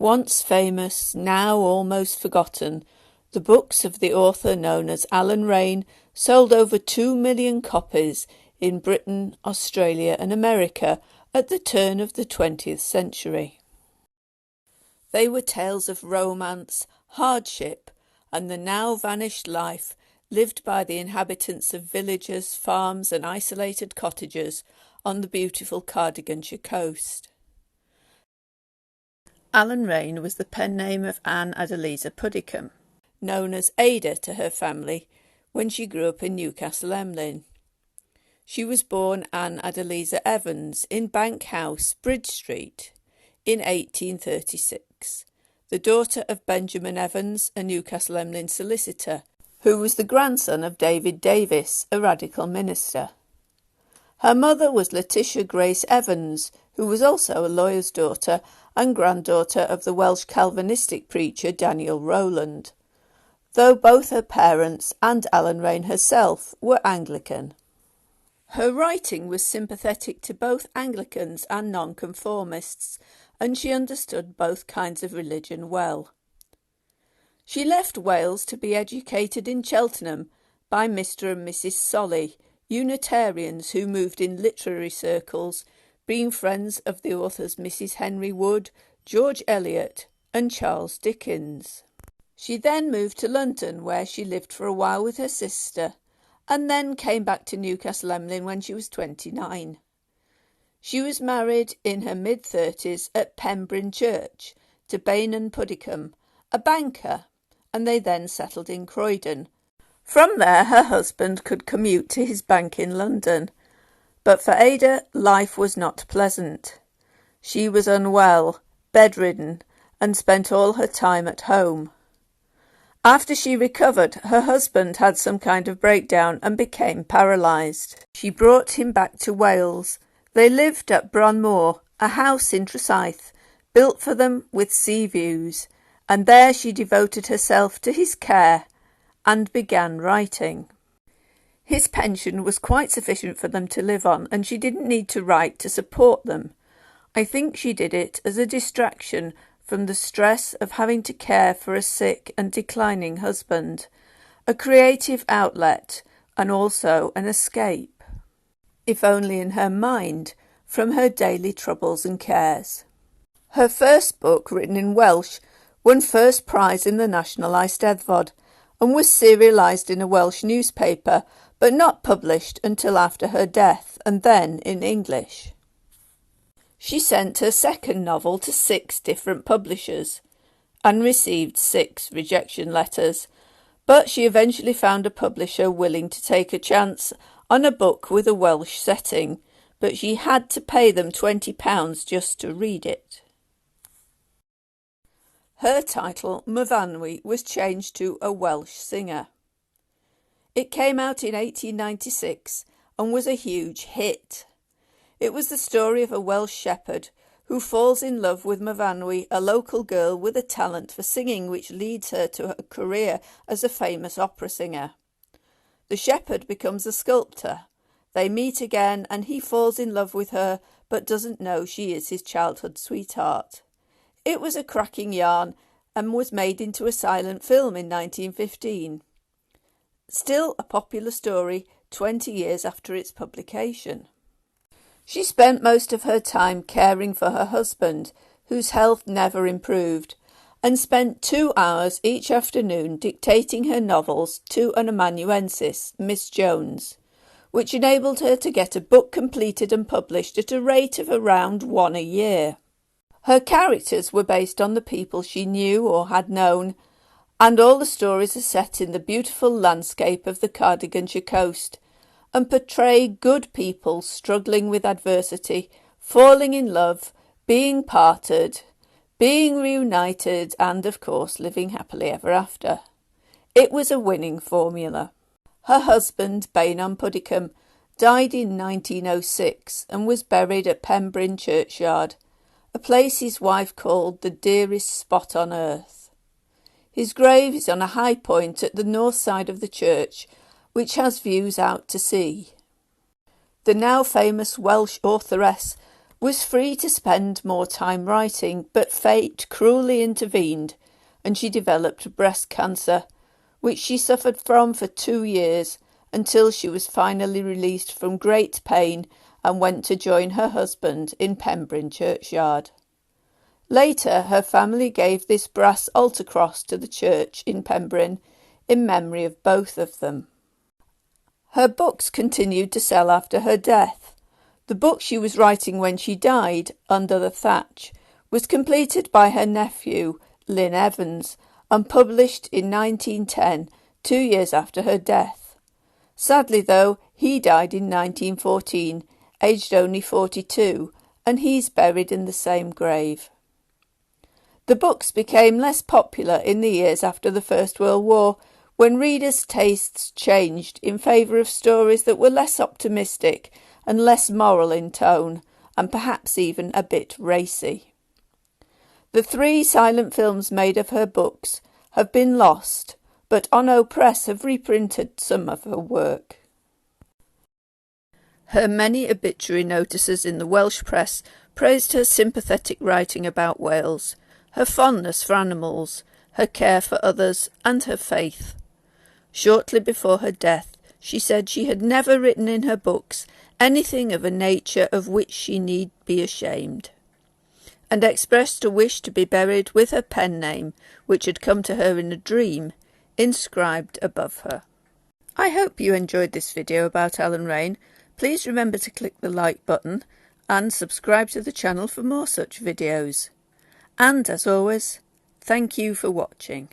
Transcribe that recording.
Once famous, now almost forgotten, the books of the author known as Allen Raine sold over 2 million copies in Britain, Australia and America at the turn of the 20th century. They were tales of romance, hardship, and the now vanished life lived by the inhabitants of villages, farms and isolated cottages on the beautiful Cardiganshire coast. Allen Raine was the pen name of Anne Adeliza Puddicombe, known as Ada to her family when she grew up in Newcastle, Emlyn. She was born Anne Adeliza Evans in Bank House, Bridge Street, in 1836, the daughter of Benjamin Evans, a Newcastle Emlyn solicitor, who was the grandson of David Davis, a radical minister. Her mother was Letitia Grace Evans, who was also a lawyer's daughter and granddaughter of the Welsh Calvinistic preacher Daniel Rowland, though both her parents and Allen Raine herself were Anglican. Her writing was sympathetic to both Anglicans and nonconformists, and she understood both kinds of religion well. She left Wales to be educated in Cheltenham by Mr. and Mrs. Solly, Unitarians who moved in literary circles, being friends of the authors Mrs. Henry Wood, George Eliot and Charles Dickens. She then moved to London, where she lived for a while with her sister, and then came back to Newcastle Emlyn when she was 29. She was married in her mid-30s at Pembryn Church to Bainan Puddicombe, a banker, and they then settled in Croydon. From there her husband could commute to his bank in London. But for Ada, life was not pleasant. She was unwell, bedridden, and spent all her time at home. After she recovered, her husband had some kind of breakdown and became paralysed. She brought him back to Wales. They lived at Bronmore, a house in Trwysaith, built for them with sea views, and there she devoted herself to his care and began writing. His pension was quite sufficient for them to live on, and she didn't need to write to support them. I think she did it as a distraction from the stress of having to care for a sick and declining husband, a creative outlet and also an escape, if only in her mind, from her daily troubles and cares. Her first book, written in Welsh, won first prize in the National Eisteddfod and was serialised in a Welsh newspaper, but not published until after her death, and then in English. She sent her second novel to 6 different publishers and received 6 rejection letters, but she eventually found a publisher willing to take a chance on a book with a Welsh setting, but she had to pay them £20 just to read it. Her title, Myfanwy, was changed to A Welsh Singer. It came out in 1896 and was a huge hit. It was the story of a Welsh shepherd who falls in love with Myfanwy, a local girl with a talent for singing which leads her to a career as a famous opera singer. The shepherd becomes a sculptor. They meet again and he falls in love with her but doesn't know she is his childhood sweetheart. It was a cracking yarn and was made into a silent film in 1915. Still a popular story 20 years after its publication. She spent most of her time caring for her husband, whose health never improved, and spent 2 hours each afternoon dictating her novels to an amanuensis, Miss Jones, which enabled her to get a book completed and published at a rate of around 1 a year. Her characters were based on the people she knew or had known, and all the stories are set in the beautiful landscape of the Cardiganshire coast, and portray good people struggling with adversity, falling in love, being parted, being reunited, and of course living happily ever after. It was a winning formula. Her husband, Bainan Puddicombe, died in 1906 and was buried at Pembryn Churchyard, a place his wife called the dearest spot on earth. His grave is on a high point at the north side of the church, which has views out to sea. The now famous Welsh authoress was free to spend more time writing, but fate cruelly intervened and she developed breast cancer, which she suffered from for 2 years until she was finally released from great pain and went to join her husband in Pembryn churchyard. Later, her family gave this brass altar cross to the church in Pembryn in memory of both of them. Her books continued to sell after her death. The book she was writing when she died, Under the Thatch, was completed by her nephew, Lynn Evans, and published in 1910, 2 years after her death. Sadly, though, he died in 1914, aged only 42, and he's buried in the same grave. The books became less popular in the years after the First World War, when readers' tastes changed in favour of stories that were less optimistic and less moral in tone, and perhaps even a bit racy. The 3 silent films made of her books have been lost, but Ono Press have reprinted some of her work. Her many obituary notices in the Welsh press praised her sympathetic writing about Wales, her fondness for animals, her care for others, and her faith. Shortly before her death, she said she had never written in her books anything of a nature of which she need be ashamed, and expressed a wish to be buried with her pen name, which had come to her in a dream, inscribed above her. I hope you enjoyed this video about Allen Raine. Please remember to click the like button and subscribe to the channel for more such videos. And as always, thank you for watching.